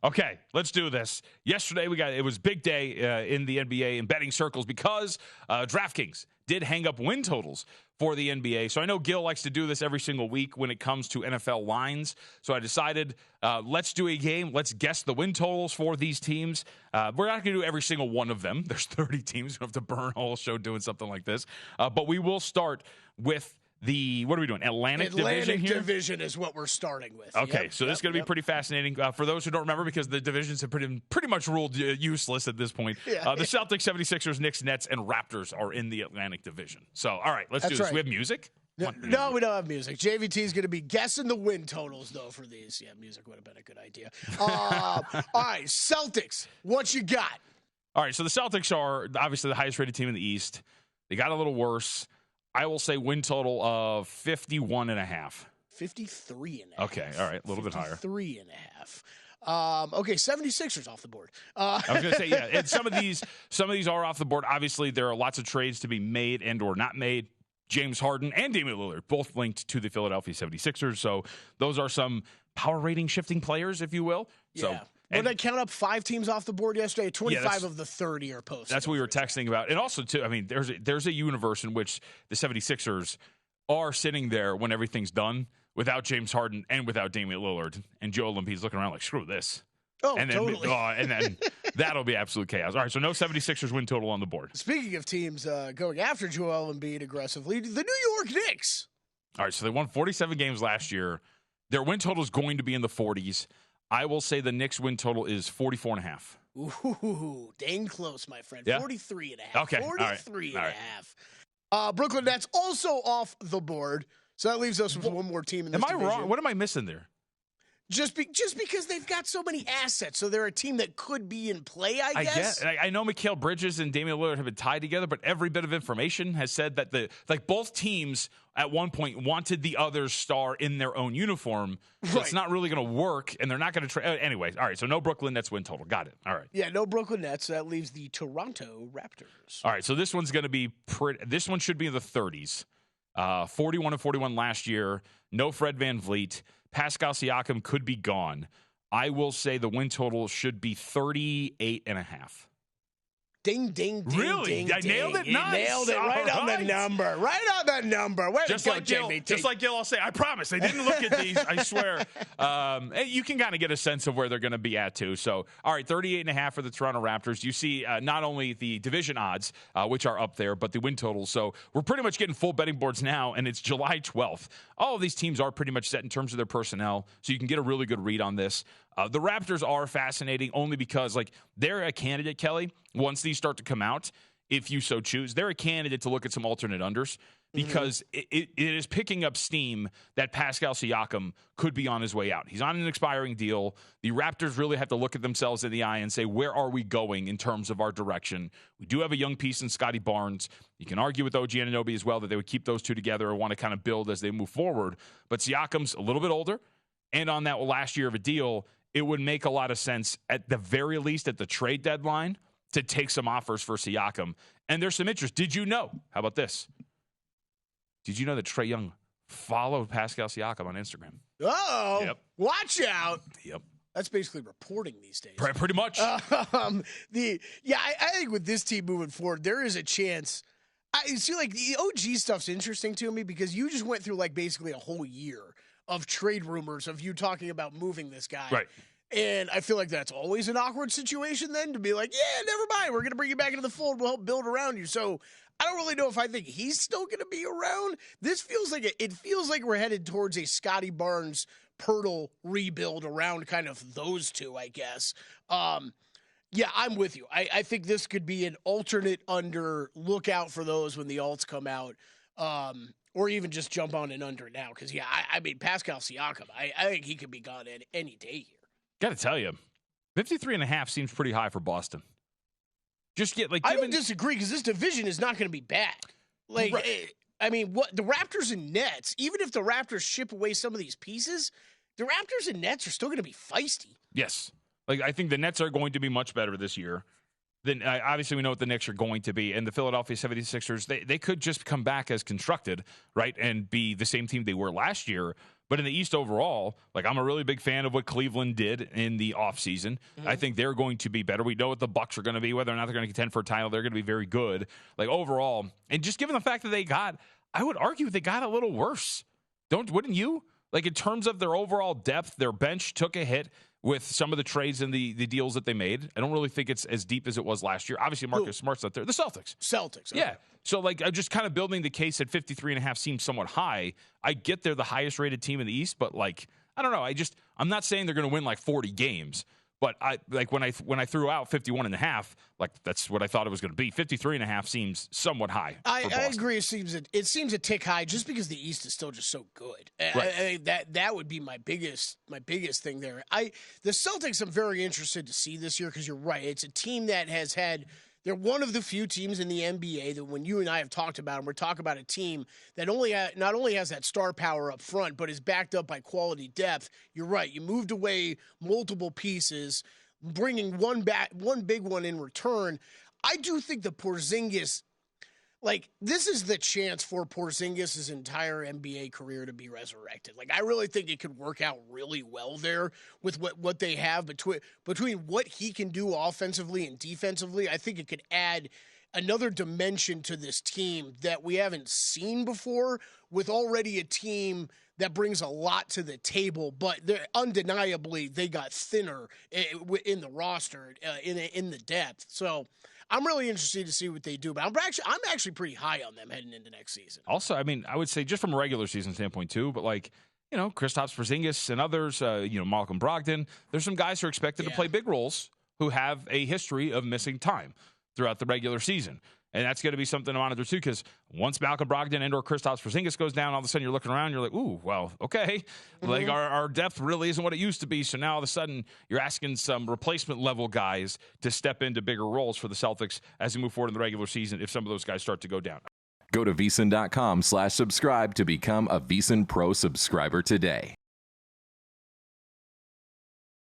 Okay, let's do this. Yesterday, it was big day in the NBA in betting circles because DraftKings did hang up win totals for the NBA. So I know Gil likes to do this every single week when it comes to NFL lines. So I decided, let's do a game. Let's guess the win totals for these teams. We're not going to do every single one of them. There's 30 teams. We don't have to burn a whole show doing something like this. But we will start with what are we doing? Atlantic Division here? Division is what we're starting with. Okay, so this is going to be pretty fascinating. For those who don't remember, because the divisions have pretty much ruled useless at this point, the Celtics, 76ers, Knicks, Nets, and Raptors are in the Atlantic Division. So, all right, let's do this. We have music? No, we don't have music. JVT is going to be guessing the win totals, though, for these. Yeah, music would have been a good idea. All right, Celtics, what you got? All right, so the Celtics are obviously the highest-rated team in the East. They got a little worse. I will say win total of 51.5. 53.5. Okay, all right, a little bit higher. 53.5. Okay, 76ers off the board. I was going to say, yeah, and some of these are off the board. Obviously, there are lots of trades to be made and or not made. James Harden and Damian Lillard both linked to the Philadelphia 76ers, so those are some power rating shifting players, if you will. Yeah. Did I count up 5 teams off the board yesterday? 25 of the 30 are posted. That's what we were texting about. And also, too, I mean, there's a universe in which the 76ers are sitting there when everything's done without James Harden and without Damian Lillard. And Joel Embiid's looking around like, screw this. Oh, and then, totally. And then that'll be absolute chaos. All right, so no 76ers win total on the board. Speaking of teams going after Joel Embiid aggressively, the New York Knicks. All right, so they won 47 games last year. Their win total is going to be in the 40s. I will say the Knicks win total is 44.5. Ooh, dang close, my friend. Yeah? 43.5. Okay. 43.5. Brooklyn Nets also off the board. So that leaves us with one more team in this division. Am I wrong? What am I missing there? Just because they've got so many assets, so they're a team that could be in play, I guess. I know Mikal Bridges and Damian Lillard have been tied together, but every bit of information has said that both teams at one point wanted the other's star in their own uniform. So It's not really going to work, and they're not going to try. Anyway, all right, so no Brooklyn Nets win total. Got it. All right. Yeah, no Brooklyn Nets. That leaves the Toronto Raptors. All right, so this one's going to be this one should be in the 30s. 41-41 last year. No Fred VanVleet. Pascal Siakam could be gone. I will say the win total should be 38.5. Ding, ding, ding, really? Ding, I nailed it? You nice. nailed it right on the number. Right on the number. Where just to like go, Gil, just like Gil, I'll say, I promise. They didn't look at these, I swear. You can kind of get a sense of where they're going to be at, too. So, all right, 38.5 for the Toronto Raptors. You see not only the division odds, which are up there, but the win totals. So we're pretty much getting full betting boards now, and it's July 12th. All of these teams are pretty much set in terms of their personnel, so you can get a really good read on this. The Raptors are fascinating only because, they're a candidate, Kelly, once these start to come out, if you so choose. They're a candidate to look at some alternate unders because it is picking up steam that Pascal Siakam could be on his way out. He's on an expiring deal. The Raptors really have to look at themselves in the eye and say, where are we going in terms of our direction? We do have a young piece in Scotty Barnes. You can argue with OG Anunoby as well that they would keep those two together and want to kind of build as they move forward. But Siakam's a little bit older, and on that last year of a deal, it would make a lot of sense, at the very least at the trade deadline, to take some offers for Siakam. And there's some interest. Did you know? How about this? Did you know that Trae Young followed Pascal Siakam on Instagram? Oh, yep. Watch out. Yep. That's basically reporting these days. Pretty much. I think with this team moving forward, there is a chance. I see, the OG stuff's interesting to me because you just went through, basically a whole year of trade rumors of you talking about moving this guy. Right. And I feel like that's always an awkward situation then to be like, yeah, never mind. We're going to bring you back into the fold. We'll help build around you. So I don't really know if I think he's still going to be around. This feels like it feels like we're headed towards a Scotty Barnes Pirtle rebuild around kind of those two, I guess. Yeah, I'm with you. I think this could be an alternate under. Look out for those when the alts come out. Or even just jump on an under now. Because, I mean, Pascal Siakam, I think he could be gone any day here. Got to tell you, 53.5 seems pretty high for Boston. I don't disagree because this division is not going to be bad. I mean, what the Raptors and Nets, even if the Raptors ship away some of these pieces, the Raptors and Nets are still going to be feisty. Yes. I think the Nets are going to be much better this year. Then obviously we know what the Knicks are going to be. And the Philadelphia 76ers, they could just come back as constructed, right, and be the same team they were last year. But in the East overall, like, I'm a really big fan of what Cleveland did in the offseason. I think they're going to be better. We know what the Bucks are going to be, whether or not they're going to contend for a title. They're going to be very good. Like, overall, and just given the fact that I would argue they got a little worse. Wouldn't you? Like, in terms of their overall depth, their bench took a hit with some of the trades and the deals that they made. I don't really think it's as deep as it was last year. Obviously, Marcus Smart's not there. The Celtics. Okay. Yeah. So, like, I'm just kind of building the case at 53.5 seems somewhat high. I get they're the highest rated team in the East, but, like, I don't know. I'm not saying they're going to win, like, 40 games. But when I threw out 51.5, like, that's what I thought it was going to be. 53.5 seems somewhat high. I agree. It seems a tick high just because the East is still just so good. Right. That would be my biggest thing there. The Celtics, I'm very interested to see this year because you're right. It's a team that has had. They're one of the few teams in the NBA that when you and I have talked about them, we're talking about a team that not only has that star power up front, but is backed up by quality depth. You're right. You moved away multiple pieces, bringing one big one in return. I do think the Porzingis, like, this is the chance for Porzingis' entire NBA career to be resurrected. Like, I really think it could work out really well there with what they have between what he can do offensively and defensively. I think it could add another dimension to this team that we haven't seen before, with already a team that brings a lot to the table, but undeniably they got thinner in the roster, in the depth. So I'm really interested to see what they do, but I'm actually pretty high on them heading into next season. Also, I mean, I would say just from a regular season standpoint too, but, like, you know, Kristaps Porzingis and others, Malcolm Brogdon, there's some guys who are expected to play big roles who have a history of missing time throughout the regular season. And that's going to be something to monitor, too, because once Malcolm Brogdon and or Kristaps Porzingis goes down, all of a sudden you're looking around, you're like, ooh, well, okay. Like, our depth really isn't what it used to be. So now all of a sudden you're asking some replacement-level guys to step into bigger roles for the Celtics as we move forward in the regular season if some of those guys start to go down. Go to VSiN.com/subscribe to become a VSiN Pro subscriber today.